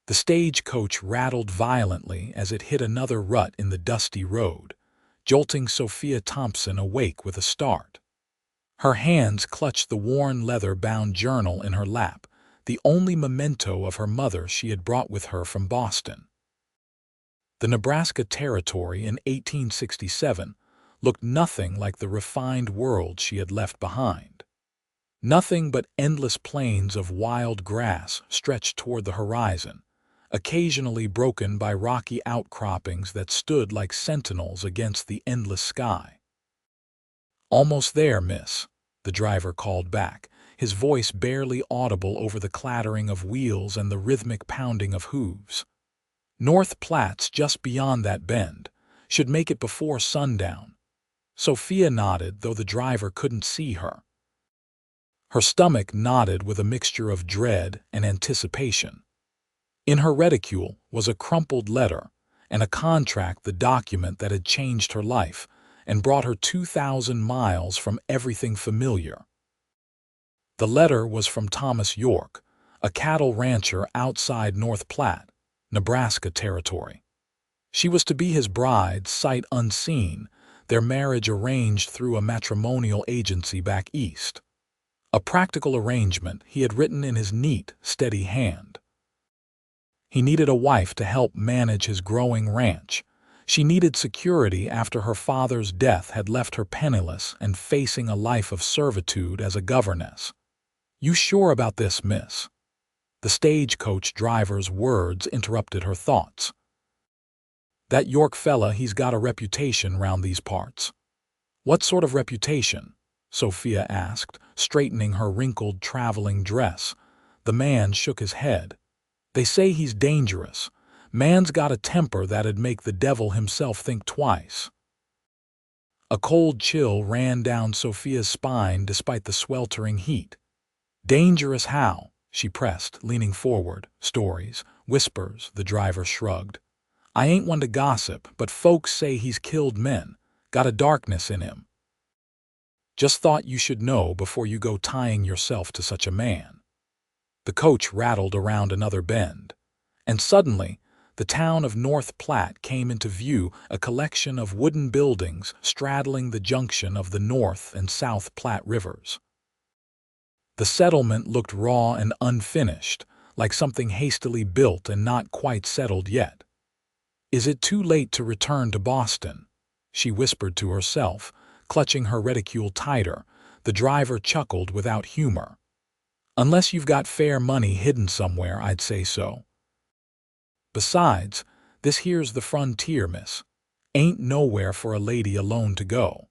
The stagecoach rattled violently as it hit another rut in the dusty road, jolting Sophia Thompson awake with a start. Her hands clutched the worn leather-bound journal in her lap, the only memento of her mother she had brought with her from Boston. The Nebraska Territory in 1867 looked nothing like the refined world she had left behind. Nothing but endless plains of wild grass stretched toward the horizon, occasionally broken by rocky outcroppings that stood like sentinels against the endless sky. "Almost there, miss," the driver called back, his voice barely audible over the clattering of wheels and the rhythmic pounding of hooves. "North Platte's just beyond that bend. Should make it before sundown." Sophia nodded, though the driver couldn't see her. Her stomach knotted with a mixture of dread and anticipation. In her reticule was a crumpled letter and a contract, the document that had changed her life and brought her 2,000 miles from everything familiar. The letter was from Thomas York, a cattle rancher outside North Platte, Nebraska Territory. She was to be his bride, sight unseen, their marriage arranged through a matrimonial agency back east. A practical arrangement he had written in his neat, steady hand. He needed a wife to help manage his growing ranch. She needed security after her father's death had left her penniless and facing a life of servitude as a governess. "You sure about this, miss?" The stagecoach driver's words interrupted her thoughts. "That York fella, he's got a reputation round these parts." "What sort of reputation?" Sophia asked, straightening her wrinkled traveling dress. The man shook his head. "They say he's dangerous. Man's got a temper that'd make the devil himself think twice." A cold chill ran down Sophia's spine despite the sweltering heat. "Dangerous how?" she pressed, leaning forward. "Stories, whispers," the driver shrugged. "I ain't one to gossip, but folks say he's killed men, got a darkness in him. Just thought you should know before you go tying yourself to such a man." The coach rattled around another bend, and suddenly the town of North Platte came into view, a collection of wooden buildings straddling the junction of the North and South Platte rivers. The settlement looked raw and unfinished, like something hastily built and not quite settled yet. "Is it too late to return to Boston?" she whispered to herself, clutching her reticule tighter. The driver chuckled without humor. "Unless you've got fair money hidden somewhere, I'd say so. Besides, this here's the frontier, miss. Ain't nowhere for a lady alone to go."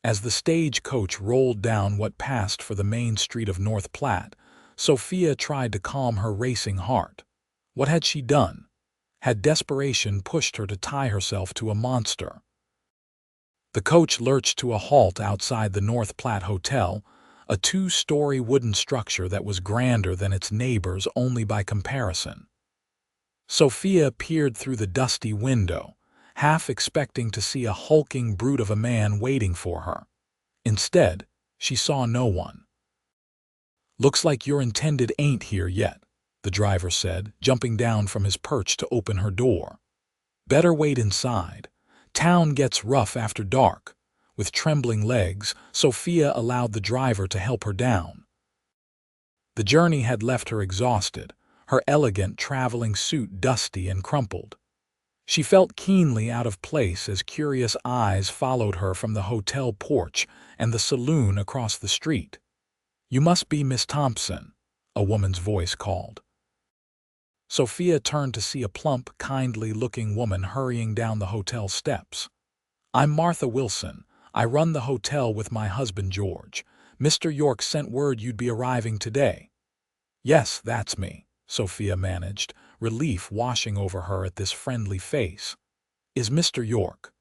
As the stagecoach rolled down what passed for the main street of North Platte, Sophia tried to calm her racing heart. What had she done? Had desperation pushed her to tie herself to a monster? The coach lurched to a halt outside the North Platte Hotel, a 2-story wooden structure that was grander than its neighbors only by comparison. Sophia peered through the dusty window, half expecting to see a hulking brute of a man waiting for her. Instead, she saw no one. "Looks like your intended ain't here yet," the driver said, jumping down from his perch to open her door. "Better wait inside. Town gets rough after dark." With trembling legs, Sophia allowed the driver to help her down. The journey had left her exhausted, her elegant traveling suit dusty and crumpled. She felt keenly out of place as curious eyes followed her from the hotel porch and the saloon across the street. "You must be Miss Thompson," a woman's voice called. Sophia turned to see a plump, kindly-looking woman hurrying down the hotel steps. "I'm Martha Wilson. I run the hotel with my husband George. Mr. York sent word you'd be arriving today." "Yes, that's me," Sophia managed, relief washing over her at this friendly face. "Is Mr. York?"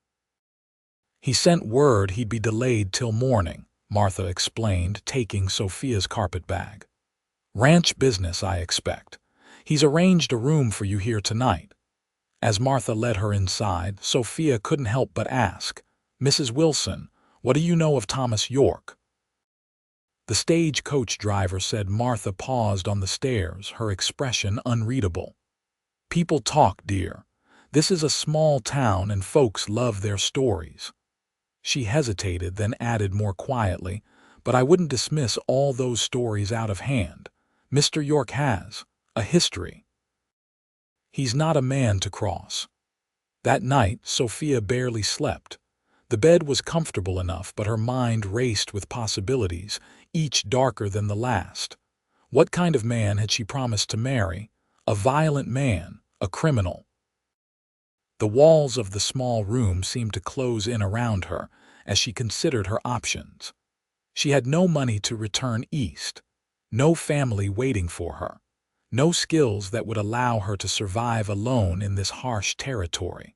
"He sent word he'd be delayed till morning," Martha explained, taking Sophia's carpetbag. "Ranch business, I expect. He's arranged a room for you here tonight." As Martha led her inside, Sophia couldn't help but ask, "Mrs. Wilson, what do you know of Thomas York?" The stagecoach driver said. Martha paused on the stairs, her expression unreadable. People talk, dear. This is a small town and folks love their stories. She hesitated, then added more quietly, but I wouldn't dismiss all those stories out of hand. Mr. York has a history. He's not a man to cross. That night, Sophia barely slept. The bed was comfortable enough, but her mind raced with possibilities, each darker than the last. What kind of man had she promised to marry? A violent man, a criminal. The walls of the small room seemed to close in around her as she considered her options. She had no money to return east, no family waiting for her, no skills that would allow her to survive alone in this harsh territory.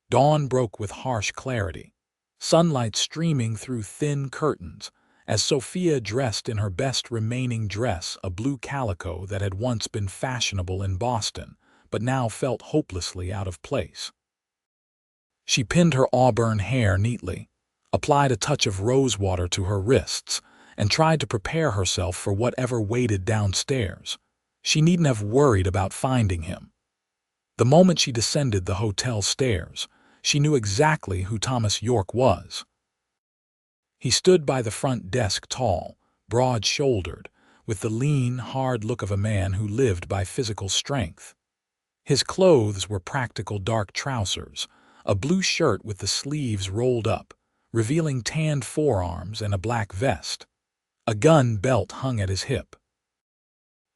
Dawn broke with harsh clarity, sunlight streaming through thin curtains, as Sophia dressed in her best remaining dress, a blue calico that had once been fashionable in Boston, but now felt hopelessly out of place. She pinned her auburn hair neatly, applied a touch of rose water to her wrists, and tried to prepare herself for whatever waited downstairs. She needn't have worried about finding him. The moment she descended the hotel stairs, she knew exactly who Thomas York was. He stood by the front desk, tall, broad-shouldered, with the lean, hard look of a man who lived by physical strength. His clothes were practical dark trousers, a blue shirt with the sleeves rolled up, revealing tanned forearms, and a black vest. A gun belt hung at his hip.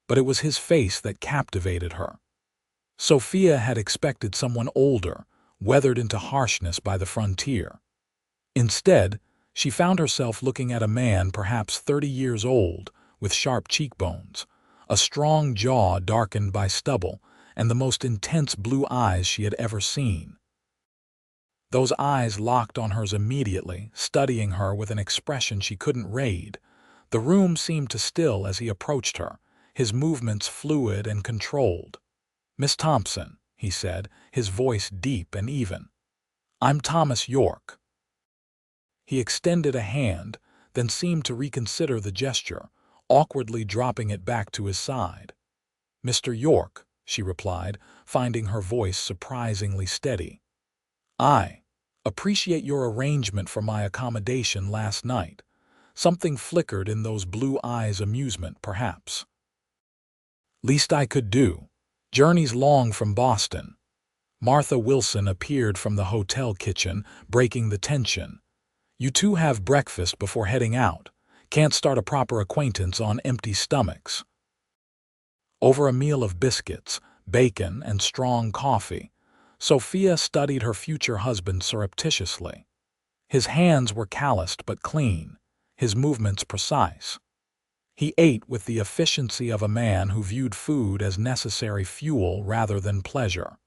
But it was his face that captivated her. Sophia had expected someone older, weathered into harshness by the frontier. Instead, she found herself looking at a man perhaps 30 years old, with sharp cheekbones, a strong jaw darkened by stubble, and the most intense blue eyes she had ever seen. Those eyes locked on hers immediately, studying her with an expression she couldn't read. The room seemed to still as he approached her, his movements fluid and controlled. "Miss Thompson," he said, his voice deep and even. "I'm Thomas York." He extended a hand, then seemed to reconsider the gesture, awkwardly dropping it back to his side. "Mr. York," she replied, finding her voice surprisingly steady. "I appreciate your arrangement for my accommodation last night." Something flickered in those blue eyes, amusement, perhaps. "Least I could do. Journey's long from Boston." Martha Wilson appeared from the hotel kitchen, breaking the tension. "You two have breakfast before heading out. Can't start a proper acquaintance on empty stomachs." Over a meal of biscuits, bacon, and strong coffee, Sophia studied her future husband surreptitiously. His hands were calloused but clean, his movements precise. He ate with the efficiency of a man who viewed food as necessary fuel rather than pleasure.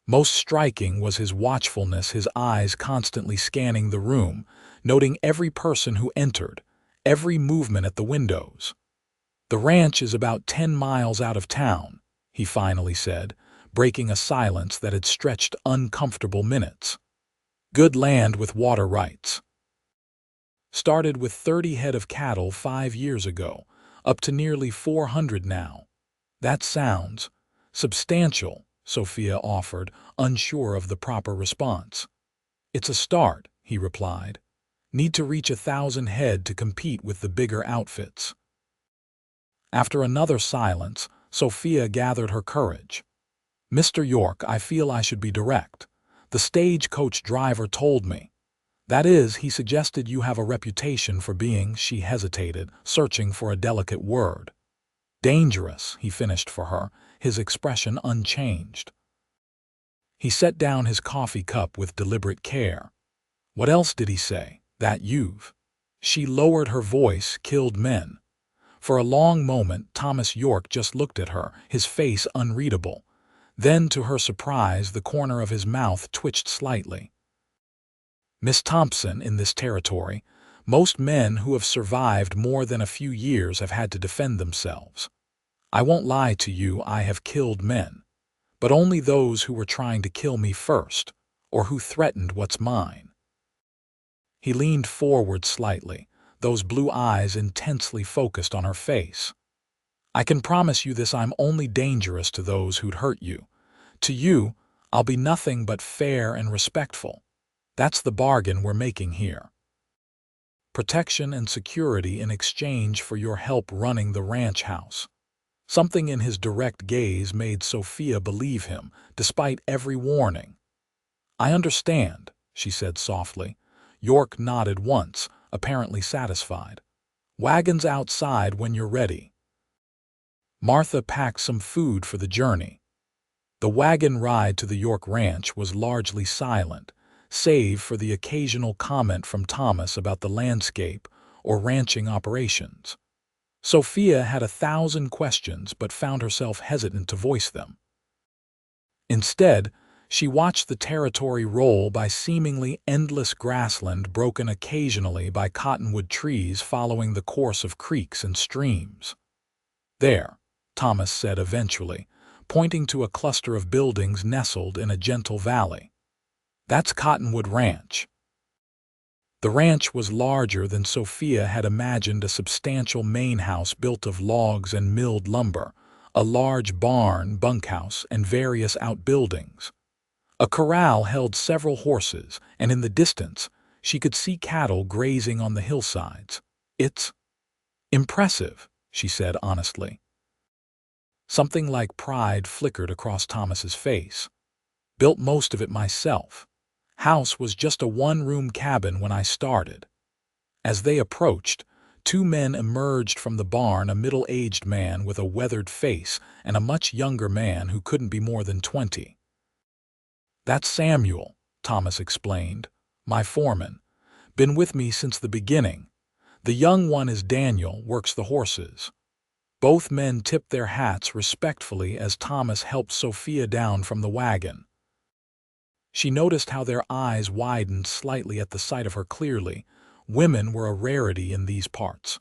Most striking was his watchfulness, his eyes constantly scanning the room, noting every person who entered, every movement at the windows. "The ranch is about 10 miles out of town," he finally said, breaking a silence that had stretched uncomfortable minutes. "Good land with water rights. Started with 30 head of cattle 5 years ago, up to nearly 400 now. That sounds substantial," Sophia offered, unsure of the proper response. "It's a start," he replied. "Need to reach 1,000 head to compete with the bigger outfits." After another silence, Sophia gathered her courage. "Mr. York, I feel I should be direct. The stagecoach driver told me. That is, he suggested you have a reputation for being," she hesitated, searching for a delicate word. "Dangerous," he finished for her, his expression unchanged. He set down his coffee cup with deliberate care. "What else did he say? That you've—" She lowered her voice, "killed men." For a long moment, Thomas York just looked at her, his face unreadable. Then, to her surprise, the corner of his mouth twitched slightly. "Miss Thompson, in this territory, most men who have survived more than a few years have had to defend themselves. I won't lie to you, I have killed men, but only those who were trying to kill me first, or who threatened what's mine." He leaned forward slightly, those blue eyes intensely focused on her face. I can promise you this: I'm only dangerous to those who'd hurt you. To you, I'll be nothing but fair and respectful. That's the bargain we're making here. Protection and security in exchange for your help running the ranch house. Something in his direct gaze made Sophia believe him, despite every warning. I understand, she said softly. York nodded once, apparently satisfied. Wagon's outside when you're ready. Martha packed some food for the journey. The wagon ride to the York ranch was largely silent, save for the occasional comment from Thomas about the landscape or ranching operations. Sophia had 1,000 questions but found herself hesitant to voice them. Instead, she watched the territory roll by seemingly endless grassland broken occasionally by cottonwood trees following the course of creeks and streams. There, Thomas said eventually, pointing to a cluster of buildings nestled in a gentle valley. That's Cottonwood Ranch. The ranch was larger than Sophia had imagined: a substantial main house built of logs and milled lumber, a large barn, bunkhouse, and various outbuildings. A corral held several horses, and in the distance, she could see cattle grazing on the hillsides. It's impressive, she said honestly. Something like pride flickered across Thomas's face. Built most of it myself. House was just a one-room cabin when I started. As they approached, 2 men emerged from the barn: a middle-aged man with a weathered face and a much younger man who couldn't be more than 20. That's Samuel, Thomas explained, my foreman. Been with me since the beginning. The young one is Daniel, works the horses. Both men tipped their hats respectfully as Thomas helped Sophia down from the wagon. She noticed how their eyes widened slightly at the sight of her clearly. Women were a rarity in these parts.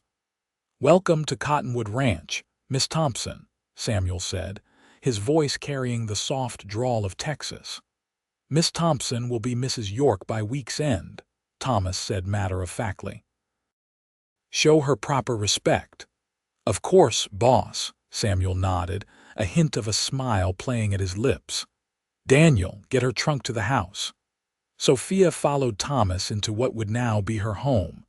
Welcome to Cottonwood Ranch, Miss Thompson, Samuel said, his voice carrying the soft drawl of Texas. Miss Thompson will be Mrs. York by week's end, Thomas said matter-of-factly. Show her proper respect. Of course, boss, Samuel nodded, a hint of a smile playing at his lips. Daniel, get her trunk to the house. Sophia followed Thomas into what would now be her home.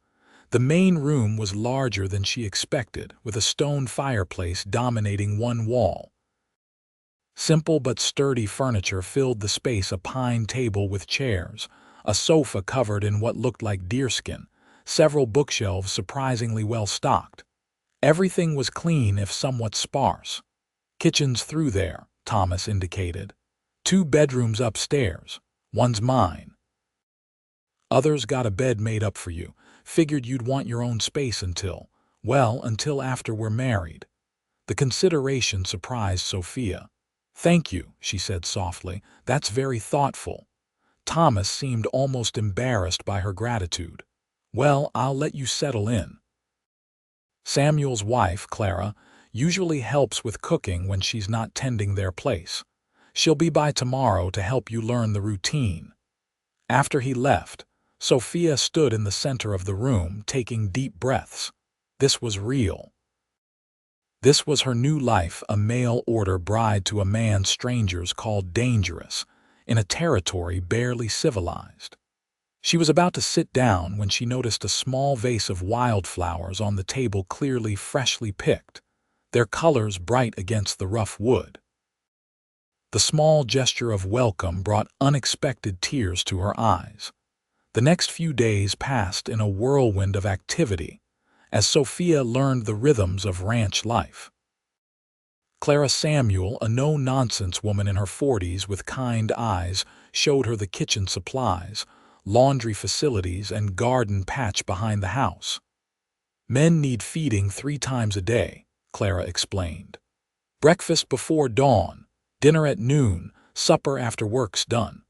The main room was larger than she expected, with a stone fireplace dominating one wall. Simple but sturdy furniture filled the space: a pine table with chairs, a sofa covered in what looked like deerskin, several bookshelves surprisingly well stocked. Everything was clean if somewhat sparse. Kitchen's through there, Thomas indicated. 2 bedrooms upstairs. One's mine. Others got a bed made up for you. Figured you'd want your own space until after we're married. The consideration surprised Sophia. Thank you, she said softly. That's very thoughtful. Thomas seemed almost embarrassed by her gratitude. Well, I'll let you settle in. Samuel's wife, Clara, usually helps with cooking when she's not tending their place. She'll be by tomorrow to help you learn the routine. After he left, Sophia stood in the center of the room, taking deep breaths. This was real. This was her new life, a mail-order bride to a man strangers called dangerous, in a territory barely civilized. She was about to sit down when she noticed a small vase of wildflowers on the table, clearly freshly picked, their colors bright against the rough wood. The small gesture of welcome brought unexpected tears to her eyes. The next few days passed in a whirlwind of activity, as Sophia learned the rhythms of ranch life. Clara Samuel, a no-nonsense woman in her 40s with kind eyes, showed her the kitchen supplies, laundry facilities, and garden patch behind the house. Men need feeding 3 times a day, Clara explained. Breakfast before dawn, dinner at noon, supper after work's done.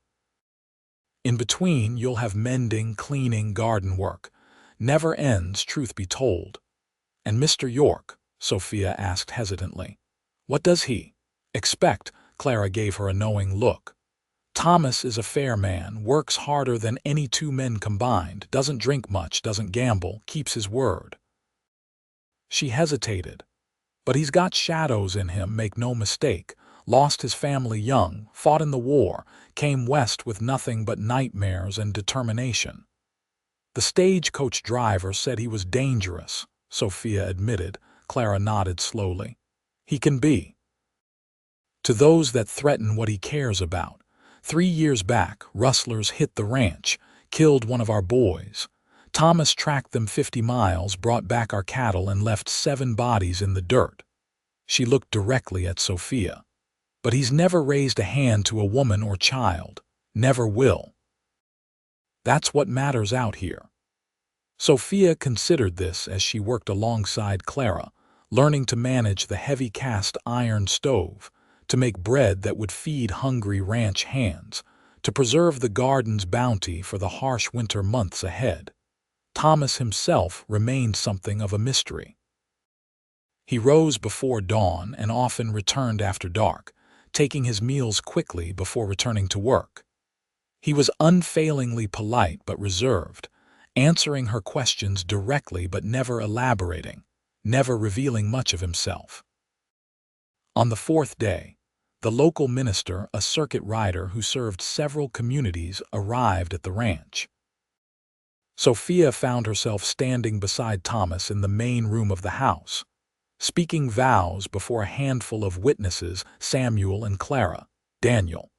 In between, you'll have mending, cleaning, garden work. Never ends, truth be told. And Mr. York, Sophia asked hesitantly. What does he expect? Clara gave her a knowing look. Thomas is a fair man, works harder than any 2 men combined, doesn't drink much, doesn't gamble, keeps his word. She hesitated. But he's got shadows in him, make no mistake. Lost his family young, fought in the war, came west with nothing but nightmares and determination. The stagecoach driver said he was dangerous, Sophia admitted. Clara nodded slowly. He can be. To those that threaten what he cares about. 3 years back, rustlers hit the ranch, killed one of our boys. Thomas tracked them 50 miles, brought back our cattle, and left 7 bodies in the dirt. She looked directly at Sophia. But he's never raised a hand to a woman or child. Never will. That's what matters out here. Sophia considered this as she worked alongside Clara, learning to manage the heavy cast iron stove, to make bread that would feed hungry ranch hands, to preserve the garden's bounty for the harsh winter months ahead. Thomas himself remained something of a mystery. He rose before dawn and often returned after dark, taking his meals quickly before returning to work. He was unfailingly polite but reserved, answering her questions directly but never elaborating, never revealing much of himself. On the 4th day, the local minister, a circuit rider who served several communities, arrived at the ranch. Sophia found herself standing beside Thomas in the main room of the house, speaking vows before a handful of witnesses, Samuel and Clara, Daniel,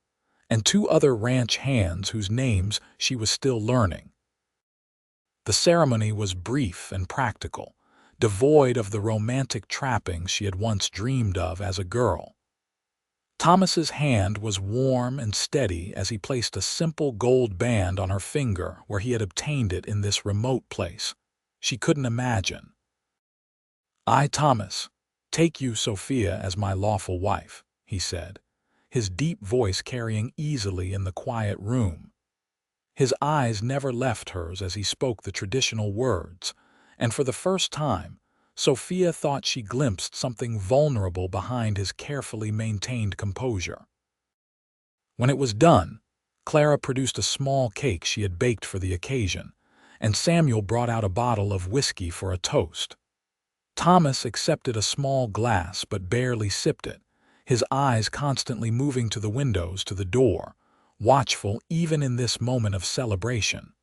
and 2 other ranch hands whose names she was still learning. The ceremony was brief and practical, devoid of the romantic trappings she had once dreamed of as a girl. Thomas's hand was warm and steady as he placed a simple gold band on her finger where he had obtained it in this remote place. She couldn't imagine. "I, Thomas, take you, Sophia, as my lawful wife," he said, his deep voice carrying easily in the quiet room. His eyes never left hers as he spoke the traditional words, and for the first time, Sophia thought she glimpsed something vulnerable behind his carefully maintained composure. When it was done, Clara produced a small cake she had baked for the occasion, and Samuel brought out a bottle of whiskey for a toast. Thomas accepted a small glass but barely sipped it, his eyes constantly moving to the windows, to the door, watchful even in this moment of celebration.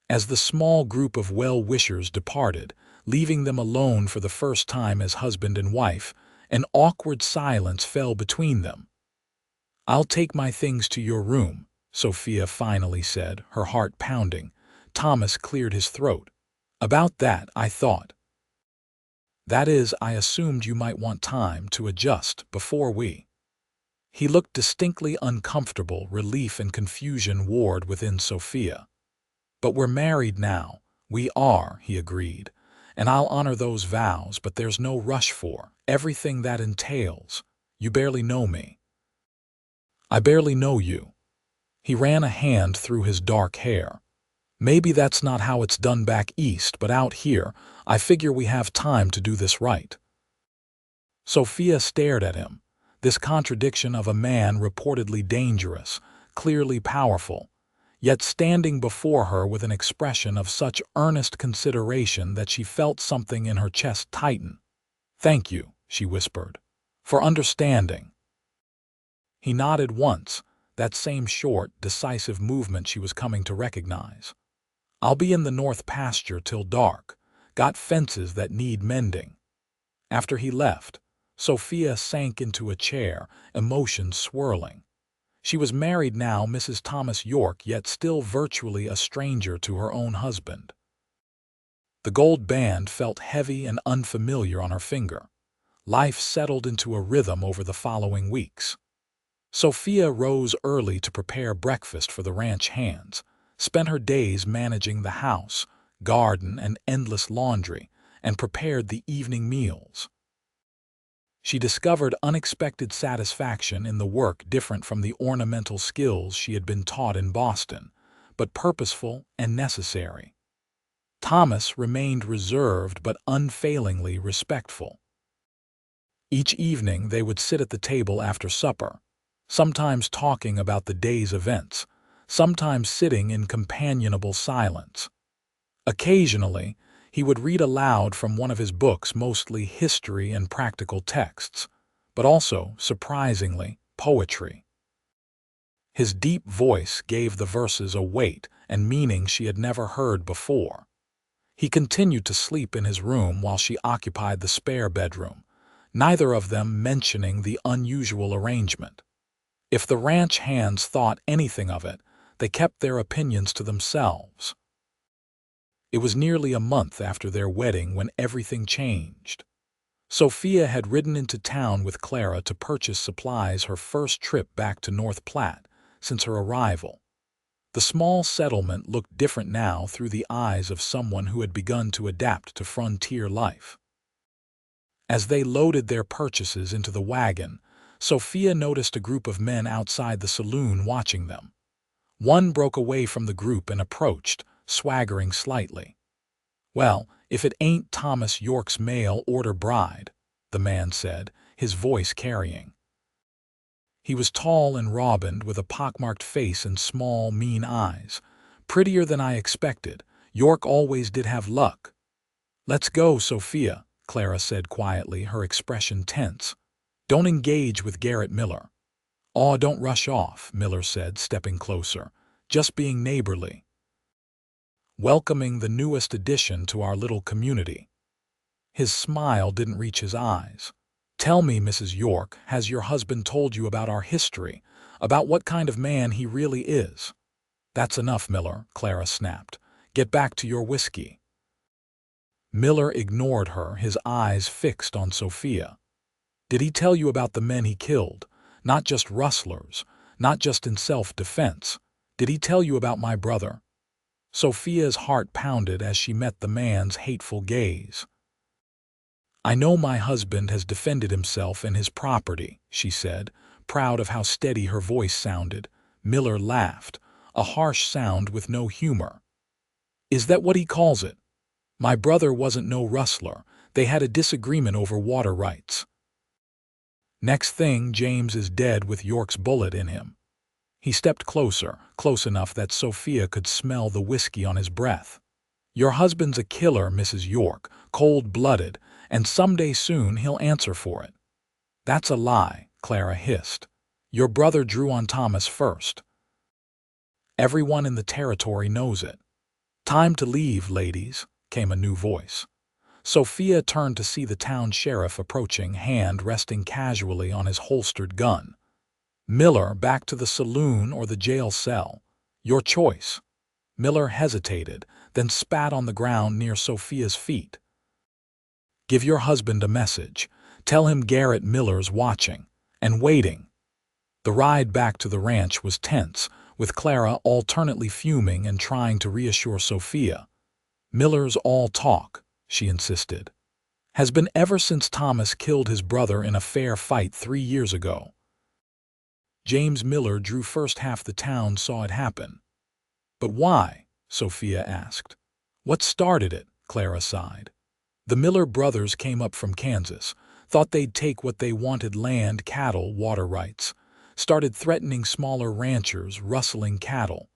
As the small group of well-wishers departed, leaving them alone for the first time as husband and wife, an awkward silence fell between them. "I'll take my things to your room," Sophia finally said, her heart pounding. Thomas cleared his throat. "About that, I thought. That is, I assumed you might want time to adjust before we—" He looked distinctly uncomfortable, relief and confusion warred within Sophia. "But we're married now." "We are," he agreed, "and I'll honor those vows, but there's no rush for everything that entails. You barely know me." "I barely know you." He ran a hand through his dark hair. "Maybe that's not how it's done back east, but out here, I figure we have time to do this right." Sophia stared at him, this contradiction of a man reportedly dangerous, clearly powerful, yet standing before her with an expression of such earnest consideration that she felt something in her chest tighten. "Thank you," she whispered, "for understanding." He nodded once, that same short, decisive movement she was coming to recognize. "I'll be in the north pasture till dark. Got fences that need mending." After he left, Sophia sank into a chair, emotions swirling. She was married now, Mrs. Thomas York, yet still virtually a stranger to her own husband. The gold band felt heavy and unfamiliar on her finger. Life settled into a rhythm over the following weeks. Sophia rose early to prepare breakfast for the ranch hands, spent her days managing the house, garden, and endless laundry, and prepared the evening meals. She discovered unexpected satisfaction in the work, different from the ornamental skills she had been taught in Boston, but purposeful and necessary. Thomas remained reserved but unfailingly respectful. Each evening they would sit at the table after supper, sometimes talking about the day's events, sometimes sitting in companionable silence. Occasionally, He would read aloud from one of his books, mostly history and practical texts, but also, surprisingly, poetry. His deep voice gave the verses a weight and meaning she had never heard before. He continued to sleep in his room while she occupied the spare bedroom, neither of them mentioning the unusual arrangement. If the ranch hands thought anything of it, they kept their opinions to themselves. It was nearly a month after their wedding when everything changed. Sophia had ridden into town with Clara to purchase supplies, her first trip back to North Platte since her arrival. The small settlement looked different now through the eyes of someone who had begun to adapt to frontier life. As they loaded their purchases into the wagon, Sophia noticed a group of men outside the saloon watching them. One broke away from the group and approached, swaggering slightly. "Well, if it ain't Thomas York's mail-order bride," the man said, his voice carrying. He was tall and robined, with a pockmarked face and small, mean eyes. "Prettier than I expected. York always did have luck." "Let's go, Sophia," Clara said quietly, her expression tense. "Don't engage with Garrett Miller." "Aw, don't rush off," Miller said, stepping closer. "Just being neighborly. Welcoming the newest addition to our little community." His smile didn't reach his eyes. "Tell me, Mrs. York, has your husband told you about our history, about what kind of man he really is?" "That's enough, Miller," Clara snapped. "Get back to your whiskey." Miller ignored her, his eyes fixed on Sophia. "Did he tell you about the men he killed? Not just rustlers, not just in self-defense. Did he tell you about my brother?" Sophia's heart pounded as she met the man's hateful gaze. "I know my husband has defended himself and his property," she said, proud of how steady her voice sounded. Miller laughed, a harsh sound with no humor. "Is that what he calls it? My brother wasn't no rustler. They had a disagreement over water rights. Next thing, James is dead with York's bullet in him." He stepped closer, close enough that Sophia could smell the whiskey on his breath. "Your husband's a killer, Mrs. York, cold-blooded, and someday soon he'll answer for it." "That's a lie," Clara hissed. "Your brother drew on Thomas first. Everyone in the territory knows it." "Time to leave, ladies," came a new voice. Sophia turned to see the town sheriff approaching, hand resting casually on his holstered gun. "Miller, back to the saloon or the jail cell. Your choice." Miller hesitated, then spat on the ground near Sophia's feet. "Give your husband a message. Tell him Garrett Miller's watching and waiting." The ride back to the ranch was tense, with Clara alternately fuming and trying to reassure Sophia. "Miller's all talk," she insisted. "Has been ever since Thomas killed his brother in a fair fight 3 years ago. James Miller drew first, half the town saw it happen." "But why?" Sophia asked. "What started it?" Clara sighed. "The Miller brothers came up from Kansas, thought they'd take what they wanted, land, cattle, water rights, started threatening smaller ranchers, rustling cattle.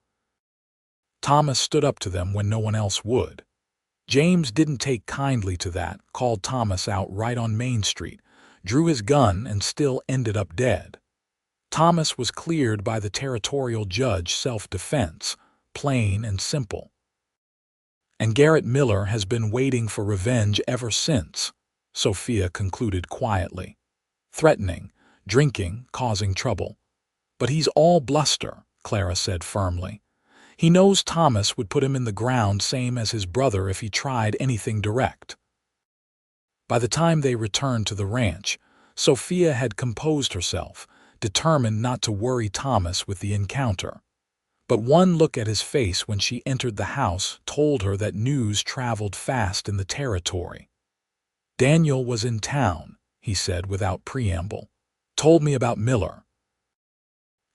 Thomas stood up to them when no one else would. James didn't take kindly to that, called Thomas out right on Main Street, drew his gun, and still ended up dead. Thomas was cleared by the territorial judge, self-defense, plain and simple. And Garrett Miller has been waiting for revenge ever since," Sophia concluded quietly. "Threatening, drinking, causing trouble. But he's all bluster," Clara said firmly. "He knows Thomas would put him in the ground same as his brother if he tried anything direct." By the time they returned to the ranch, Sophia had composed herself, determined not to worry Thomas with the encounter. But one look at his face when she entered the house told her that news traveled fast in the territory. "Daniel was in town," he said without preamble. "Told me about Miller."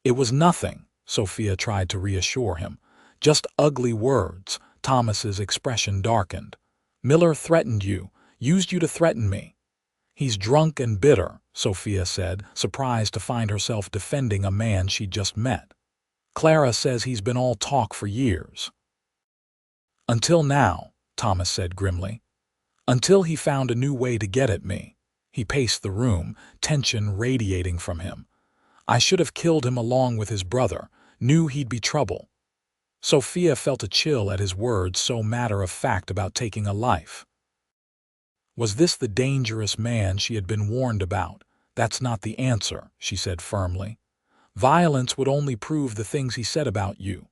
"It was nothing," Sophia tried to reassure him. "Just ugly words." Thomas's expression darkened. "Miller threatened you, used you to threaten me." "He's drunk and bitter," Sophia said, surprised to find herself defending a man she'd just met. "Clara says he's been all talk for years." "Until now," Thomas said grimly. Until he found a new way to get at me. He paced the room, tension radiating from him. I should have killed him along with his brother, knew he'd be trouble. Sophia felt a chill at his words so matter-of-fact about taking a life. Was this the dangerous man she had been warned about? That's not the answer, she said firmly. Violence would only prove the things he said about you.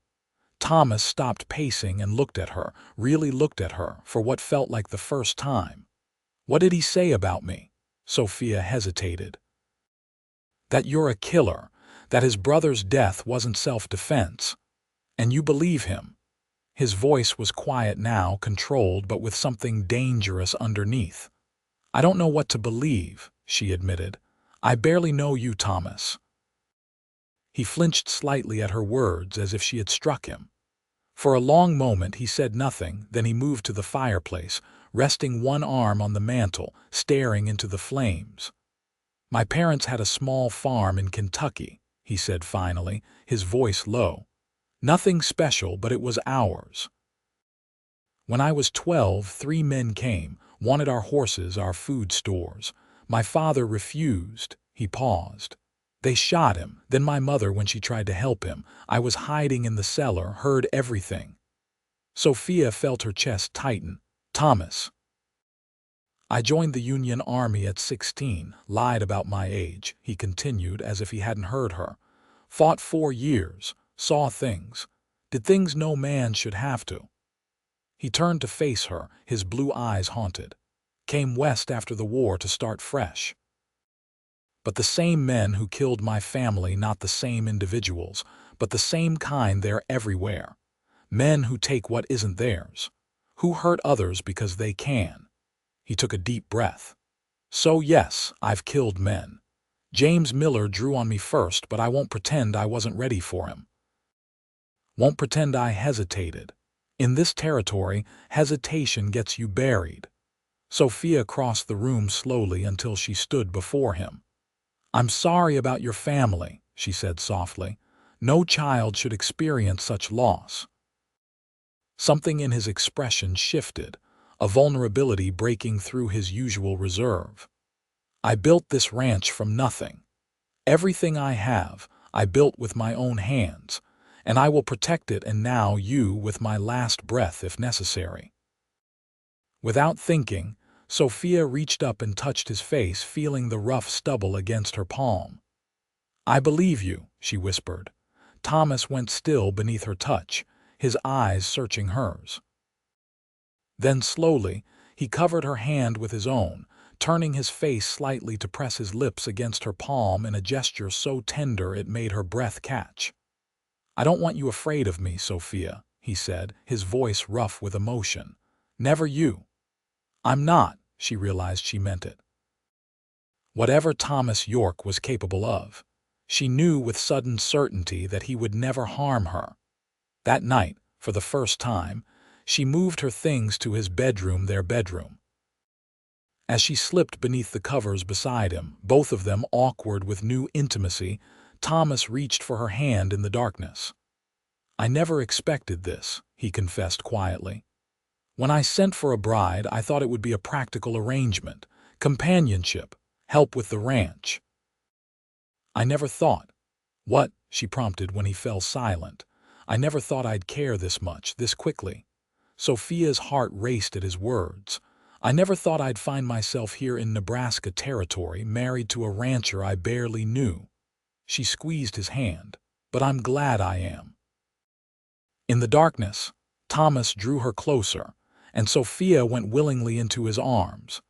Thomas stopped pacing and looked at her, really looked at her, for what felt like the first time. What did he say about me? Sophia hesitated. That you're a killer, that his brother's death wasn't self-defense. And you believe him. His voice was quiet now, controlled, but with something dangerous underneath. I don't know what to believe, she admitted. I barely know you, Thomas. He flinched slightly at her words as if she had struck him. For a long moment he said nothing, then he moved to the fireplace, resting one arm on the mantel, staring into the flames. My parents had a small farm in Kentucky, he said finally, his voice low. Nothing special, but it was ours. When I was 12, 3 men came, wanted our horses, our food stores. My father refused. He paused. They shot him, then my mother when she tried to help him. I was hiding in the cellar, heard everything. Sophia felt her chest tighten. Thomas. I joined the Union Army at 16, lied about my age, he continued as if he hadn't heard her. Fought 4 years, saw things, did things no man should have to. He turned to face her, his blue eyes haunted. Came west after the war to start fresh. But the same men who killed my family, not the same individuals, but the same kind, they're everywhere. Men who take what isn't theirs, who hurt others because they can. He took a deep breath. So yes, I've killed men. James Miller drew on me first, but I won't pretend I wasn't ready for him. Won't pretend I hesitated. In this territory, hesitation gets you buried. Sophia crossed the room slowly until she stood before him. I'm sorry about your family, she said softly. No child should experience such loss. Something in his expression shifted, a vulnerability breaking through his usual reserve. I built this ranch from nothing. Everything I have, I built with my own hands, and I will protect it and now you with my last breath if necessary. Without thinking, Sophia reached up and touched his face, feeling the rough stubble against her palm. I believe you, she whispered. Thomas went still beneath her touch, his eyes searching hers. Then slowly, he covered her hand with his own, turning his face slightly to press his lips against her palm in a gesture so tender it made her breath catch. I don't want you afraid of me, Sophia, he said, his voice rough with emotion. Never you. I'm not, she realized she meant it. Whatever Thomas York was capable of, she knew with sudden certainty that he would never harm her. That night, for the first time, she moved her things to his bedroom, their bedroom. As she slipped beneath the covers beside him, both of them awkward with new intimacy, Thomas reached for her hand in the darkness. I never expected this, he confessed quietly. When I sent for a bride, I thought it would be a practical arrangement, companionship, help with the ranch. I never thought. What? She prompted when he fell silent. I never thought I'd care this much, this quickly. Sophia's heart raced at his words. I never thought I'd find myself here in Nebraska Territory, married to a rancher I barely knew. She squeezed his hand. But I'm glad I am. In the darkness, Thomas drew her closer, and Sophia went willingly into his arms.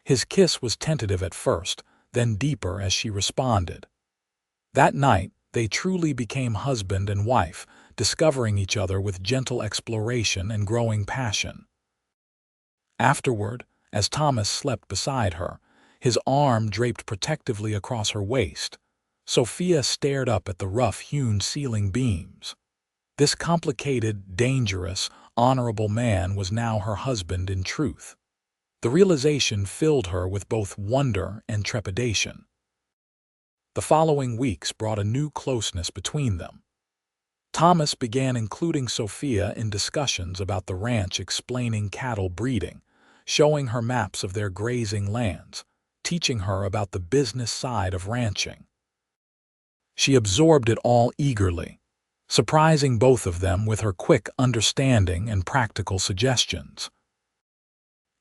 His kiss was tentative at first, then deeper as she responded. That night, they truly became husband and wife, discovering each other with gentle exploration and growing passion. Afterward, as Thomas slept beside her, his arm draped protectively across her waist, Sophia stared up at the rough-hewn ceiling beams. This complicated, dangerous, honorable man was now her husband in truth. The realization filled her with both wonder and trepidation. The following weeks brought a new closeness between them. Thomas began including Sophia in discussions about the ranch, explaining cattle breeding, showing her maps of their grazing lands, teaching her about the business side of ranching. She absorbed it all eagerly, surprising both of them with her quick understanding and practical suggestions.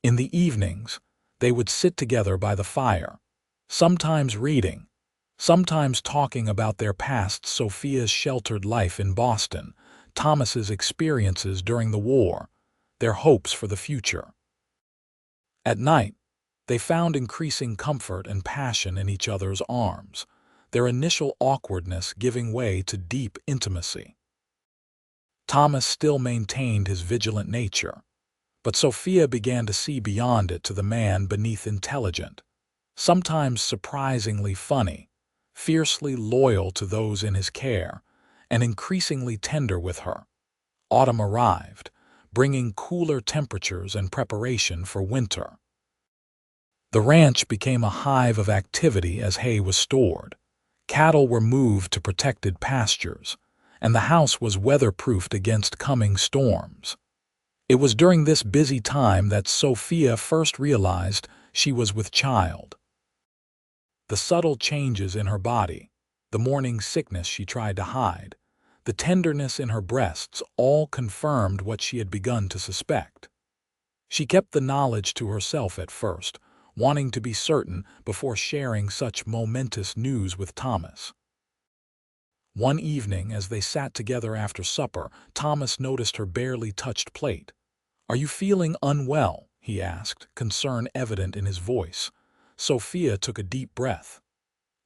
In the evenings, they would sit together by the fire, sometimes reading, sometimes talking about their past, Sophia's sheltered life in Boston, Thomas's experiences during the war, their hopes for the future. At night, they found increasing comfort and passion in each other's arms, their initial awkwardness giving way to deep intimacy. Thomas still maintained his vigilant nature, but Sophia began to see beyond it to the man beneath, intelligent, sometimes surprisingly funny, fiercely loyal to those in his care, and increasingly tender with her. Autumn arrived, bringing cooler temperatures and preparation for winter. The ranch became a hive of activity as hay was stored. Cattle were moved to protected pastures, and the house was weatherproofed against coming storms. It was during this busy time that Sophia first realized she was with child. The subtle changes in her body, the morning sickness she tried to hide, the tenderness in her breasts all confirmed what she had begun to suspect. She kept the knowledge to herself at first, wanting to be certain before sharing such momentous news with Thomas. One evening, as they sat together after supper, Thomas noticed her barely touched plate. "Are you feeling unwell?" he asked, concern evident in his voice. Sophia took a deep breath.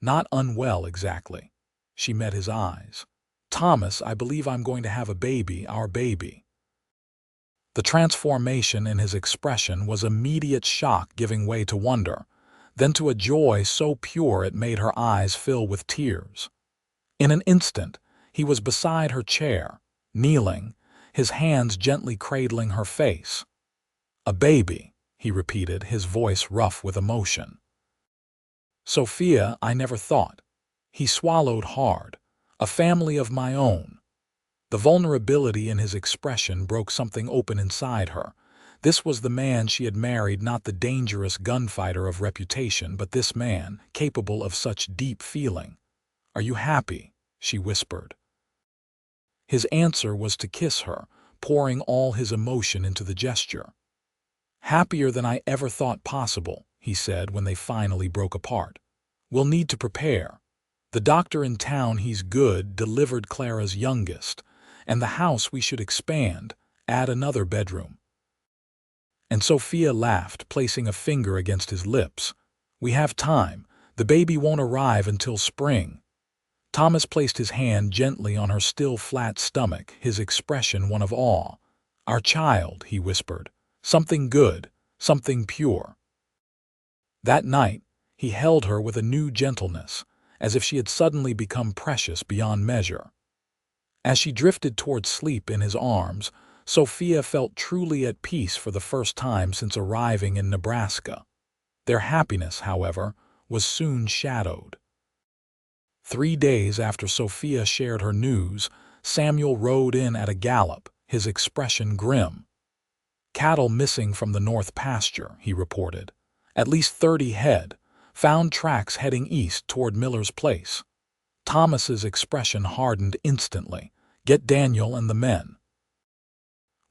"Not unwell exactly." She met his eyes. "Thomas, I believe I'm going to have a baby, our baby." The transformation in his expression was immediate shock giving way to wonder, then to a joy so pure it made her eyes fill with tears. In an instant, he was beside her chair, kneeling, his hands gently cradling her face. "A baby," he repeated, his voice rough with emotion. "Sophia, I never thought." He swallowed hard. "A family of my own." The vulnerability in his expression broke something open inside her. This was the man she had married, not the dangerous gunfighter of reputation, but this man, capable of such deep feeling. "Are you happy?" she whispered. His answer was to kiss her, pouring all his emotion into the gesture. "Happier than I ever thought possible," he said when they finally broke apart. "We'll need to prepare. The doctor in town, he's good, delivered Clara's youngest. And the house we should expand, add another bedroom." And Sophia laughed, placing a finger against his lips. "We have time. The baby won't arrive until spring." Thomas placed his hand gently on her still flat stomach, his expression one of awe. "Our child," he whispered. "Something good, something pure." That night, he held her with a new gentleness, as if she had suddenly become precious beyond measure. As she drifted toward sleep in his arms, Sophia felt truly at peace for the first time since arriving in Nebraska. Their happiness, however, was soon shadowed. 3 days after Sophia shared her news, Samuel rode in at a gallop, his expression grim. "Cattle missing from the north pasture," he reported. "At least 30 head, found tracks heading east toward Miller's place." Thomas's expression hardened instantly. "Get Daniel and the men."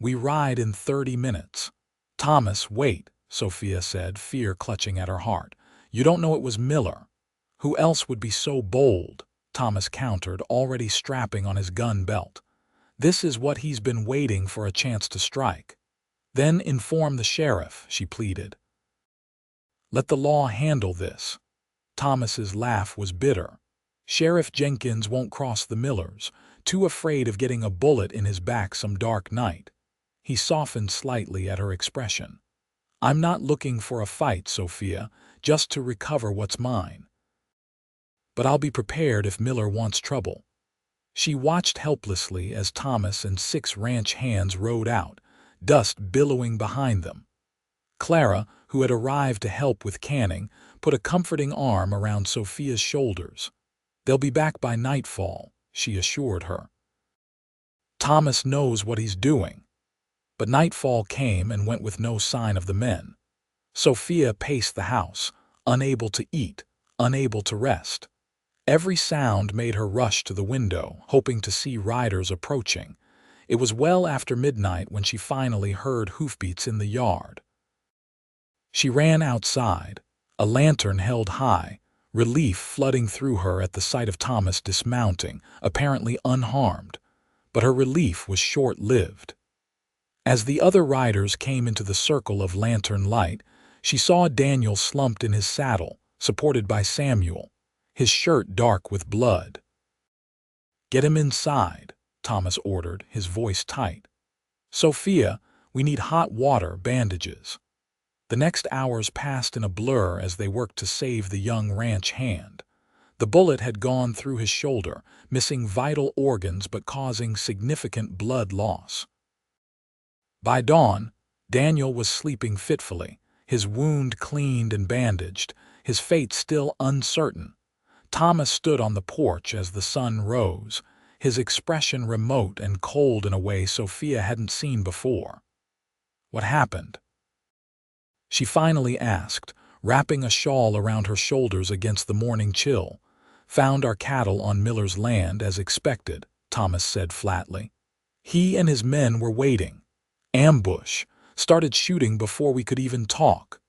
"We ride in 30 minutes. "Thomas, wait," Sophia said, fear clutching at her heart. "You don't know it was Miller." "Who else would be so bold?" Thomas countered, already strapping on his gun belt. "This is what he's been waiting for, a chance to strike." "Then inform the sheriff," she pleaded. "Let the law handle this." Thomas's laugh was bitter. "Sheriff Jenkins won't cross the Millers, too afraid of getting a bullet in his back some dark night." He softened slightly at her expression. "I'm not looking for a fight, Sophia, just to recover what's mine. But I'll be prepared if Miller wants trouble." She watched helplessly as Thomas and 6 ranch hands rode out, dust billowing behind them. Clara, who had arrived to help with canning, put a comforting arm around Sophia's shoulders. "They'll be back by nightfall," she assured her. Thomas knows what he's doing." But nightfall came and went with no sign of the men. Sophia paced the house, unable to eat, unable to rest. Every sound made her rush to the window, hoping to see riders approaching. It was well after midnight when she finally heard hoofbeats in the yard. She ran outside, a lantern held high, relief flooding through her at the sight of Thomas dismounting, apparently unharmed. But her relief was short-lived. As the other riders came into the circle of lantern light, she saw Daniel slumped in his saddle, supported by Samuel, his shirt dark with blood. "Get him inside," Thomas ordered, his voice tight. "Sophia, we need hot water, bandages." The next hours passed in a blur as they worked to save the young ranch hand. The bullet had gone through his shoulder, missing vital organs but causing significant blood loss. By dawn, Daniel was sleeping fitfully, his wound cleaned and bandaged, his fate still uncertain. Thomas stood on the porch as the sun rose, his expression remote and cold in a way Sophia hadn't seen before. "What happened?" she finally asked, wrapping a shawl around her shoulders against the morning chill. "Found our cattle on Miller's land as expected," Thomas said flatly. "He and his men were waiting. Ambush. Started shooting before we could even talk."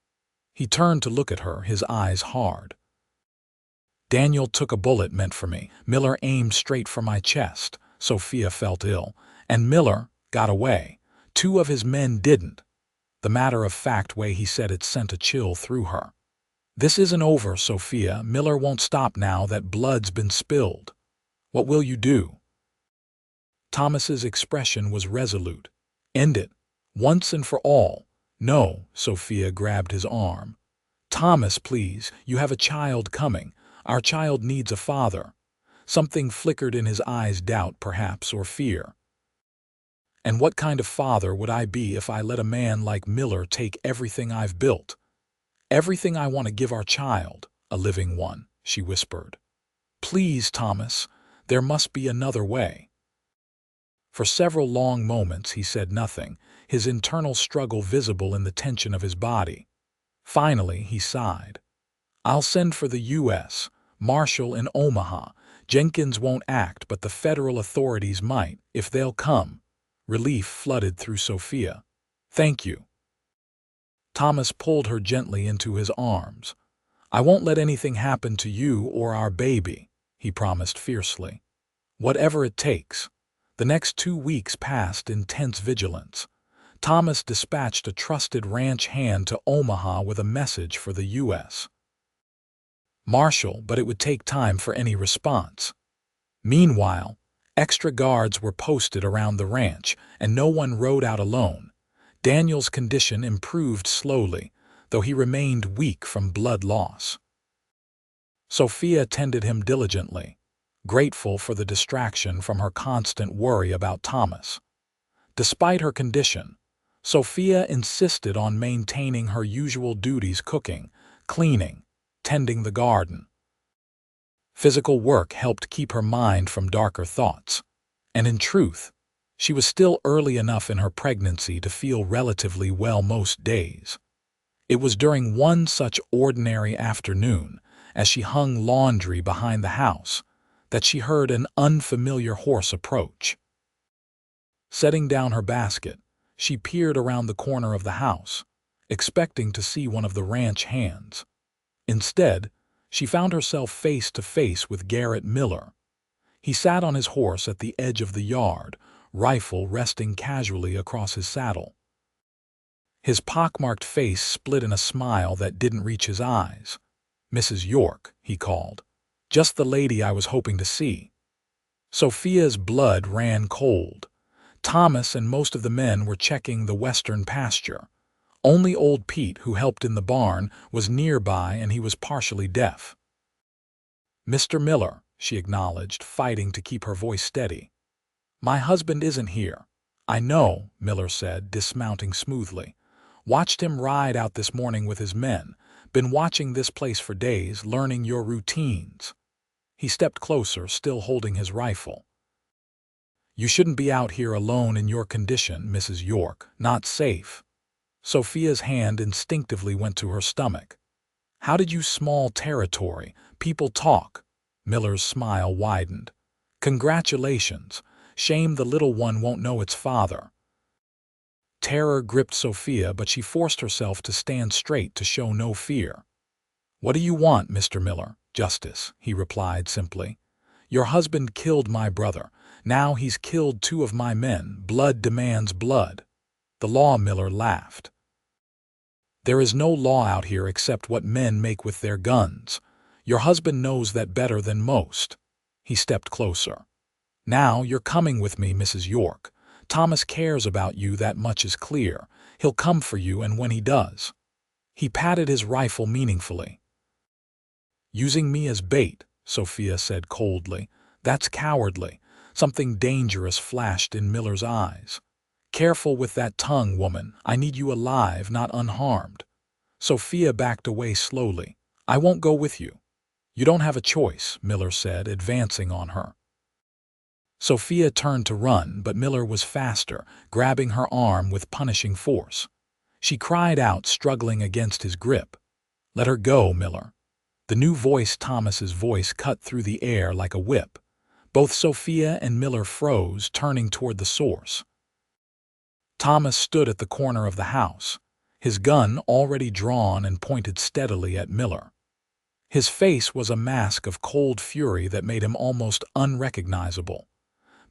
He turned to look at her, his eyes hard. "Daniel took a bullet meant for me. Miller aimed straight for my chest." Sophia felt ill. "And Miller got away. 2 of his men didn't." The matter-of-fact way he said it sent a chill through her. "This isn't over, Sophia. Miller won't stop now that blood's been spilled. What will you do?" Thomas's expression was resolute. "End it. Once and for all." "No," Sophia grabbed his arm. "Thomas, please, you have a child coming. Our child needs a father." Something flickered in his eyes, doubt perhaps, or fear. "And what kind of father would I be if I let a man like Miller take everything I've built? Everything I want to give our child, a living one," she whispered. "Please, Thomas, there must be another way." For several long moments he said nothing, his internal struggle visible in the tension of his body. Finally he sighed. "I'll send for the U.S. Marshal in Omaha. Jenkins won't act, but the federal authorities might, if they'll come." Relief flooded through Sophia. "Thank you." Thomas pulled her gently into his arms. "I won't let anything happen to you or our baby," he promised fiercely. "Whatever it takes." The next 2 weeks passed in tense vigilance. Thomas dispatched a trusted ranch hand to Omaha with a message for the U.S. Marshal, but it would take time for any response. Meanwhile, extra guards were posted around the ranch, and no one rode out alone. Daniel's condition improved slowly, though he remained weak from blood loss. Sophia tended him diligently, grateful for the distraction from her constant worry about Thomas. Despite her condition, Sophia insisted on maintaining her usual duties: cooking, cleaning, tending the garden. Physical work helped keep her mind from darker thoughts, and in truth, she was still early enough in her pregnancy to feel relatively well most days. It was during one such ordinary afternoon, as she hung laundry behind the house, that she heard an unfamiliar horse approach. Setting down her basket, she peered around the corner of the house, expecting to see one of the ranch hands. Instead, she found herself face to face with Garrett Miller. He sat on his horse at the edge of the yard, rifle resting casually across his saddle. His pockmarked face split in a smile that didn't reach his eyes. "Mrs. York," he called. "Just the lady I was hoping to see." Sophia's blood ran cold. Thomas and most of the men were checking the western pasture. Only old Pete, who helped in the barn, was nearby, and he was partially deaf. "Mr. Miller," she acknowledged, fighting to keep her voice steady. "My husband isn't here." "I know," Miller said, dismounting smoothly. "Watched him ride out this morning with his men. Been watching this place for days, learning your routines." He stepped closer, still holding his rifle. You shouldn't be out here alone in your condition, Mrs. York. Not safe. Sophia's hand instinctively went to her stomach. How did you small territory? People talk. Miller's smile widened. Congratulations. Shame the little one won't know its father. Terror gripped Sophia, but she forced herself to stand straight to show no fear. What do you want, Mr. Miller? Justice, he replied simply. Your husband killed my brother. Now he's killed 2 of my men. Blood demands blood. The law, Miller laughed. There is no law out here except what men make with their guns. Your husband knows that better than most. He stepped closer. Now you're coming with me, Mrs. York. Thomas cares about you, that much is clear. He'll come for you, and when he does. He patted his rifle meaningfully. Using me as bait, Sophia said coldly. That's cowardly. Something dangerous flashed in Miller's eyes. Careful with that tongue, woman. I need you alive, not unharmed. Sophia backed away slowly. I won't go with you. You don't have a choice, Miller said, advancing on her. Sophia turned to run, but Miller was faster, grabbing her arm with punishing force. She cried out, struggling against his grip. Let her go, Miller. The new voice, Thomas's voice, cut through the air like a whip. Both Sophia and Miller froze, turning toward the source. Thomas stood at the corner of the house, his gun already drawn and pointed steadily at Miller. His face was a mask of cold fury that made him almost unrecognizable.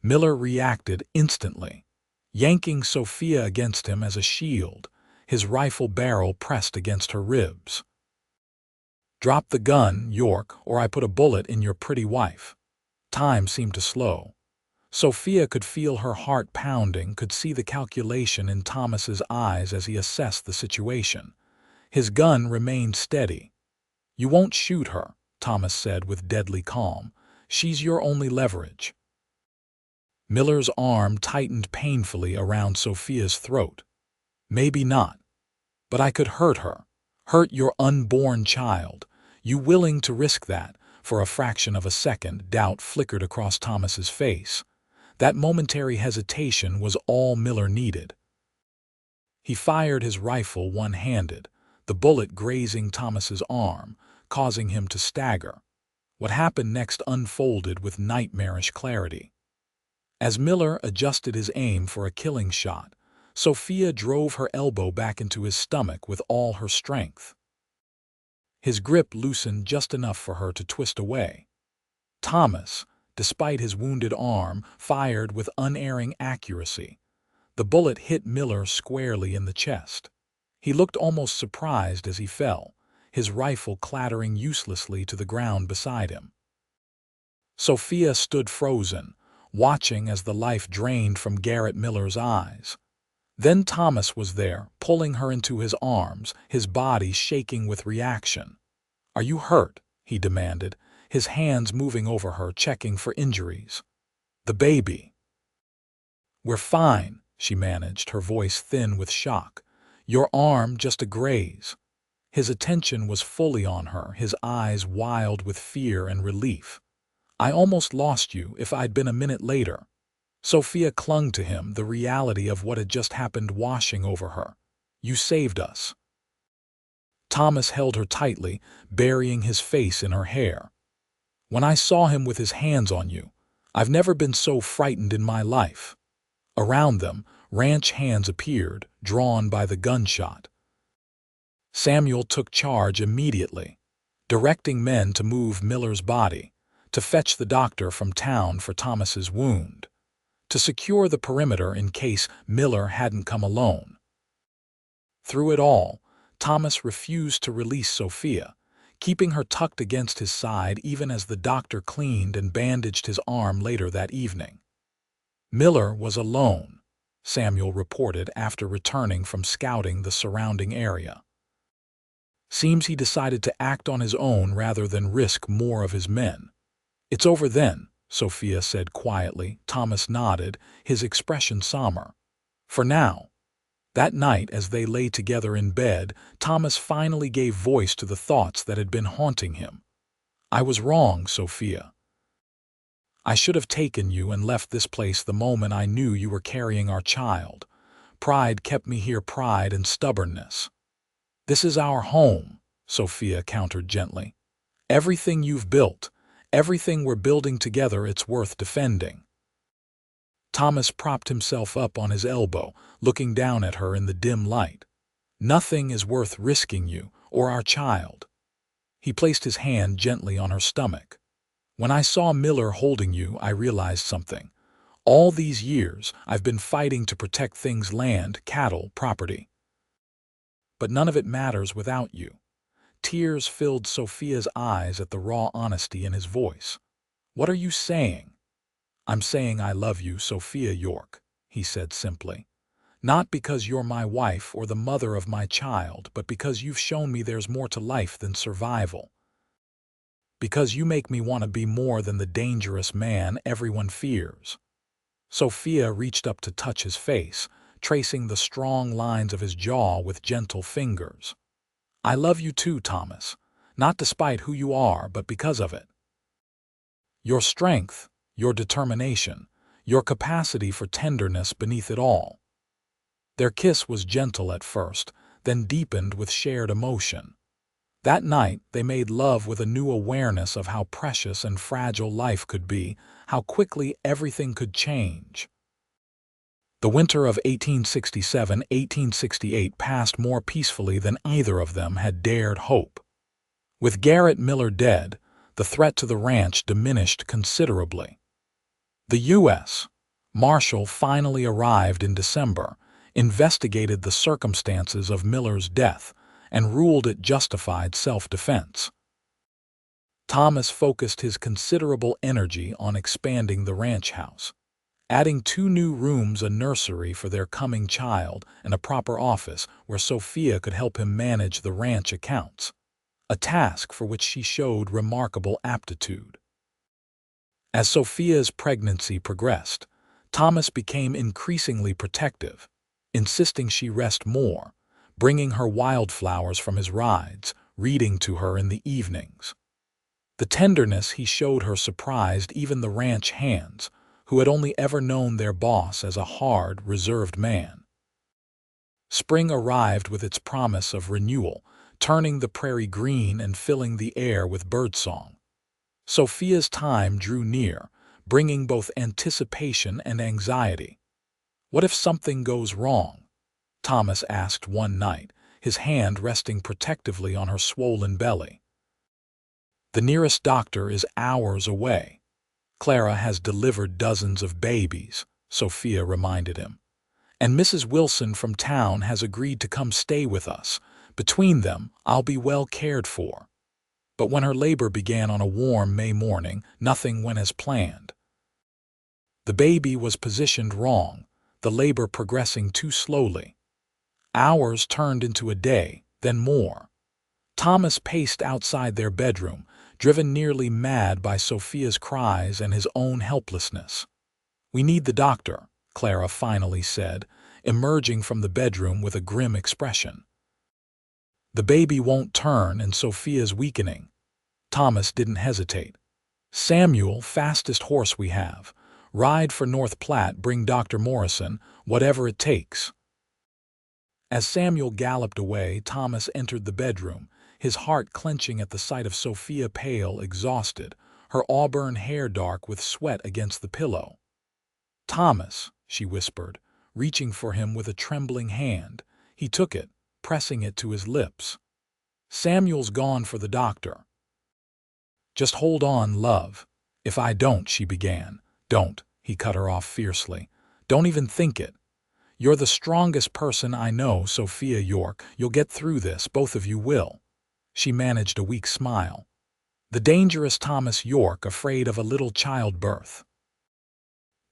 Miller reacted instantly, yanking Sophia against him as a shield, his rifle barrel pressed against her ribs. Drop the gun, York, or I put a bullet in your pretty wife. Time seemed to slow. Sophia could feel her heart pounding, could see the calculation in Thomas's eyes as he assessed the situation. His gun remained steady. You won't shoot her, Thomas said with deadly calm. She's your only leverage. Miller's arm tightened painfully around Sophia's throat. Maybe not. But I could hurt her. Hurt your unborn child. You willing to risk that? For a fraction of a second, doubt flickered across Thomas's face. That momentary hesitation was all Miller needed. He fired his rifle one-handed, the bullet grazing Thomas's arm, causing him to stagger. What happened next unfolded with nightmarish clarity. As Miller adjusted his aim for a killing shot, Sophia drove her elbow back into his stomach with all her strength. His grip loosened just enough for her to twist away. Thomas, despite his wounded arm, fired with unerring accuracy. The bullet hit Miller squarely in the chest. He looked almost surprised as he fell, his rifle clattering uselessly to the ground beside him. Sophia stood frozen, watching as the life drained from Garrett Miller's eyes. Then Thomas was there, pulling her into his arms, his body shaking with reaction. Are you hurt? He demanded, his hands moving over her, checking for injuries. The baby. We're fine, she managed, her voice thin with shock. Your arm just a graze. His attention was fully on her, his eyes wild with fear and relief. I almost lost you if I'd been a minute later. Sophia clung to him, the reality of what had just happened washing over her. You saved us. Thomas held her tightly, burying his face in her hair. When I saw him with his hands on you, I've never been so frightened in my life. Around them, ranch hands appeared, drawn by the gunshot. Samuel took charge immediately, directing men to move Miller's body, to fetch the doctor from town for Thomas's wound, to secure the perimeter in case Miller hadn't come alone. Through it all, Thomas refused to release Sophia, keeping her tucked against his side even as the doctor cleaned and bandaged his arm later that evening. Miller was alone, Samuel reported after returning from scouting the surrounding area. Seems he decided to act on his own rather than risk more of his men. It's over then, Sophia said quietly. Thomas nodded, his expression somber. For now. That night, as they lay together in bed, Thomas finally gave voice to the thoughts that had been haunting him. I was wrong, Sophia. I should have taken you and left this place the moment I knew you were carrying our child. Pride kept me here, pride and stubbornness." "This is our home," Sophia countered gently. "Everything you've built, everything we're building together, it's worth defending." Thomas propped himself up on his elbow, looking down at her in the dim light. "Nothing is worth risking you, or our child." He placed his hand gently on her stomach. "When I saw Miller holding you, I realized something. All these years, I've been fighting to protect things: land, cattle, property. But none of it matters without you." Tears filled Sophia's eyes at the raw honesty in his voice. "What are you saying?" "I'm saying I love you, Sophia York," he said simply. "Not because you're my wife or the mother of my child, but because you've shown me there's more to life than survival. Because you make me want to be more than the dangerous man everyone fears." Sophia reached up to touch his face, tracing the strong lines of his jaw with gentle fingers. "I love you too, Thomas, not despite who you are, but because of it. Your strength, your determination, your capacity for tenderness beneath it all." Their kiss was gentle at first, then deepened with shared emotion. That night, they made love with a new awareness of how precious and fragile life could be, how quickly everything could change. The winter of 1867-1868 passed more peacefully than either of them had dared hope. With Garrett Miller dead, the threat to the ranch diminished considerably. The U.S. Marshal finally arrived in December, investigated the circumstances of Miller's death, and ruled it justified self-defense. Thomas focused his considerable energy on expanding the ranch house, adding 2 new rooms, a nursery for their coming child, and a proper office where Sophia could help him manage the ranch accounts, a task for which she showed remarkable aptitude. As Sophia's pregnancy progressed, Thomas became increasingly protective, insisting she rest more, bringing her wildflowers from his rides, reading to her in the evenings. The tenderness he showed her surprised even the ranch hands, who had only ever known their boss as a hard, reserved man. Spring arrived with its promise of renewal, turning the prairie green and filling the air with birdsong. Sophia's time drew near, bringing both anticipation and anxiety. "What if something goes wrong?" Thomas asked one night, his hand resting protectively on her swollen belly. "The nearest doctor is hours away. Clara has delivered dozens of babies," Sophia reminded him. "And Mrs. Wilson from town has agreed to come stay with us. Between them, I'll be well cared for." But when her labor began on a warm May morning, nothing went as planned. The baby was positioned wrong, the labor progressing too slowly. Hours turned into a day, then more. Thomas paced outside their bedroom, driven nearly mad by Sophia's cries and his own helplessness. "We need the doctor," Clara finally said, emerging from the bedroom with a grim expression. "The baby won't turn and Sophia's weakening." Thomas didn't hesitate. "Samuel, fastest horse we have. Ride for North Platte, bring Dr. Morrison, whatever it takes." As Samuel galloped away, Thomas entered the bedroom, his heart clenching at the sight of Sophia, pale, exhausted, her auburn hair dark with sweat against the pillow. "Thomas," she whispered, reaching for him with a trembling hand. He took it, pressing it to his lips. "Samuel's gone for the doctor." "Just hold on, love. If I don't," she began. "Don't," he cut her off fiercely. "Don't even think it. You're the strongest person I know, Sophia York. You'll get through this, both of you will." She managed a weak smile. The dangerous Thomas York, afraid of a little childbirth.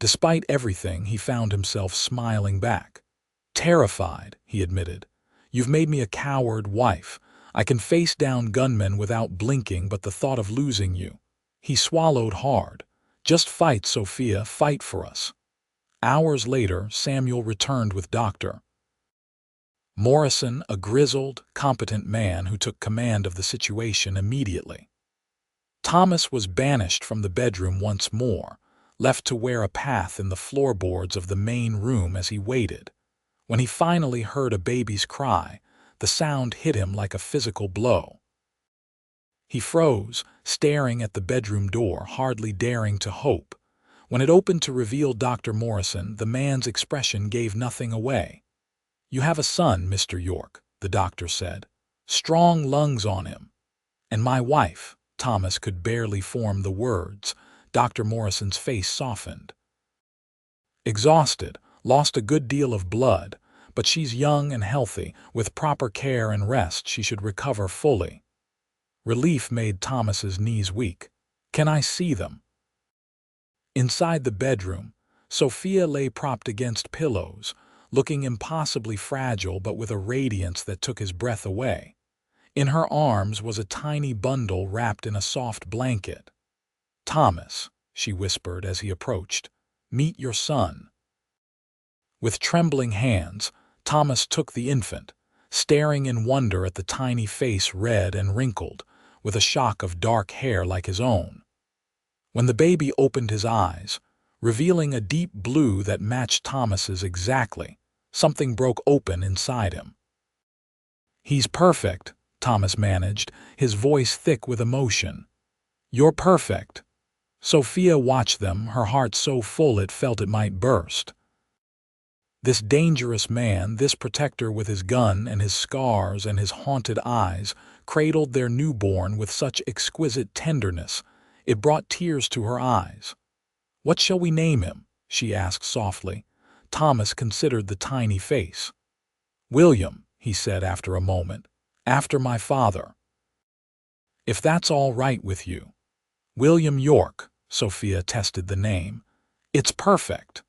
Despite everything, he found himself smiling back. "Terrified," he admitted. "You've made me a coward wife. I can face down gunmen without blinking, but the thought of losing you." He swallowed hard. "Just fight, Sophia, fight for us." Hours later, Samuel returned with Dr. Morrison, a grizzled, competent man who took command of the situation immediately. Thomas was banished from the bedroom once more, left to wear a path in the floorboards of the main room as he waited. When he finally heard a baby's cry, the sound hit him like a physical blow. He froze, staring at the bedroom door, hardly daring to hope. When it opened to reveal Dr. Morrison, the man's expression gave nothing away. "You have a son, Mr. York," the doctor said. "Strong lungs on him." "And my wife," Thomas could barely form the words. Dr. Morrison's face softened. "Exhausted, lost a good deal of blood, but she's young and healthy. With proper care and rest, she should recover fully." Relief made Thomas's knees weak. "Can I see them?" Inside the bedroom, Sophia lay propped against pillows, looking impossibly fragile but with a radiance that took his breath away. In her arms was a tiny bundle wrapped in a soft blanket. "Thomas," she whispered as he approached, "meet your son." With trembling hands, Thomas took the infant, staring in wonder at the tiny face, red and wrinkled, with a shock of dark hair like his own. When the baby opened his eyes, revealing a deep blue that matched Thomas's exactly, something broke open inside him. "He's perfect," Thomas managed, his voice thick with emotion. "You're perfect." Sophia watched them, her heart so full it felt it might burst. This dangerous man, this protector with his gun and his scars and his haunted eyes, cradled their newborn with such exquisite tenderness, it brought tears to her eyes. "What shall we name him?" she asked softly. Thomas considered the tiny face. "William," he said after a moment, "after my father." "If that's all right with you." "William York," Sophia tested the name. "It's perfect."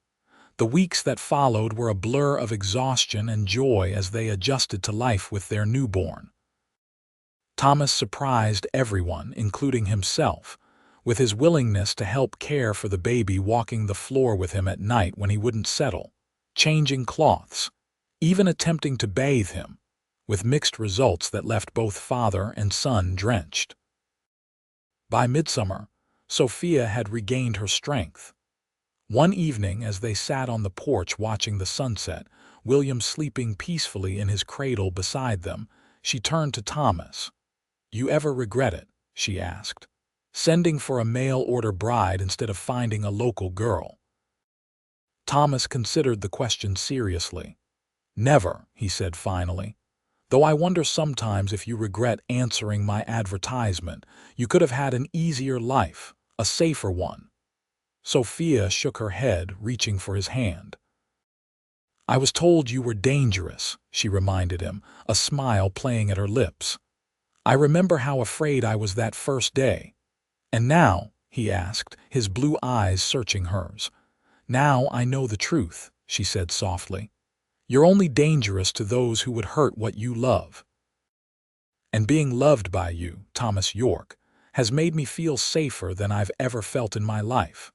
The weeks that followed were a blur of exhaustion and joy as they adjusted to life with their newborn. Thomas surprised everyone, including himself, with his willingness to help care for the baby, walking the floor with him at night when he wouldn't settle, changing cloths, even attempting to bathe him, with mixed results that left both father and son drenched. By midsummer, Sophia had regained her strength. One evening, as they sat on the porch watching the sunset, William sleeping peacefully in his cradle beside them, she turned to Thomas. "You ever regret it?" she asked. "Sending for a mail-order bride instead of finding a local girl?" Thomas considered the question seriously. "Never," he said finally. "Though I wonder sometimes if you regret answering my advertisement. You could have had an easier life, a safer one." Sophia shook her head, reaching for his hand. "I was told you were dangerous," she reminded him, a smile playing at her lips. "I remember how afraid I was that first day." "And now?" he asked, his blue eyes searching hers. "Now I know the truth," she said softly. "You're only dangerous to those who would hurt what you love. And being loved by you, Thomas York, has made me feel safer than I've ever felt in my life."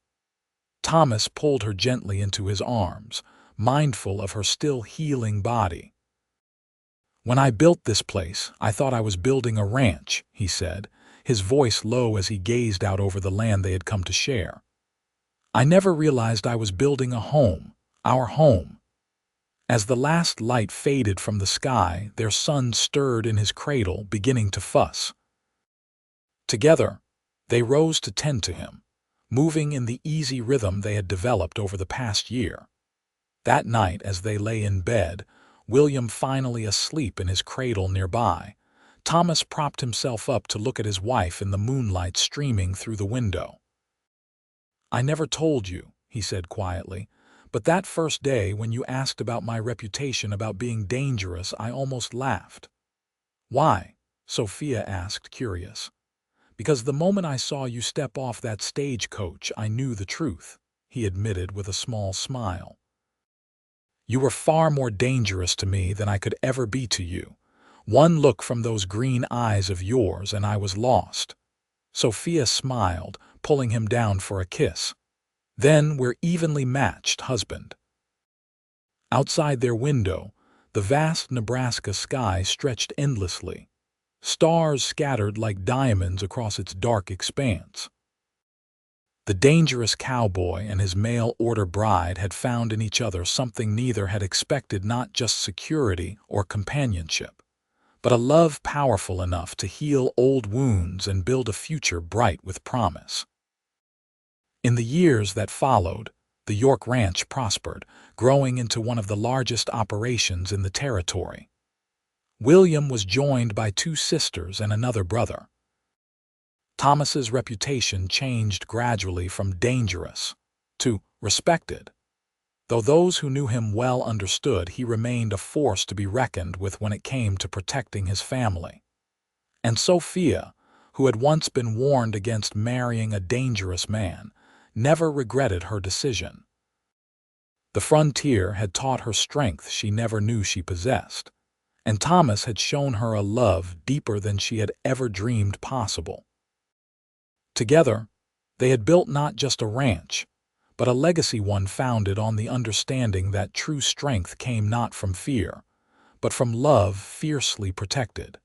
Thomas pulled her gently into his arms, mindful of her still healing body. "When I built this place, I thought I was building a ranch," he said, his voice low as he gazed out over the land they had come to share. "I never realized I was building a home, our home." As the last light faded from the sky, their son stirred in his cradle, beginning to fuss. Together, they rose to tend to him, moving in the easy rhythm they had developed over the past year. That night, as they lay in bed, William finally asleep in his cradle nearby, Thomas propped himself up to look at his wife in the moonlight streaming through the window. "I never told you," he said quietly, "but that first day when you asked about my reputation, about being dangerous, I almost laughed." "Why?" Sophia asked, curious. "Because the moment I saw you step off that stagecoach, I knew the truth," he admitted with a small smile. "You were far more dangerous to me than I could ever be to you. One look from those green eyes of yours and I was lost." Sophia smiled, pulling him down for a kiss. "Then we're evenly matched, husband." Outside their window, the vast Nebraska sky stretched endlessly. stars scattered like diamonds across its dark expanse. The dangerous cowboy and his mail-order bride had found in each other something neither had expected, not just security or companionship, but a love powerful enough to heal old wounds and build a future bright with promise. In the years that followed, the York Ranch prospered, growing into one of the largest operations in the territory. William was joined by 2 sisters and another brother. Thomas's reputation changed gradually from dangerous to respected. Though those who knew him well understood, he remained a force to be reckoned with when it came to protecting his family. And Sophia, who had once been warned against marrying a dangerous man, never regretted her decision. The frontier had taught her strength she never knew she possessed, and Thomas had shown her a love deeper than she had ever dreamed possible. Together, they had built not just a ranch, but a legacy, one founded on the understanding that true strength came not from fear, but from love fiercely protected.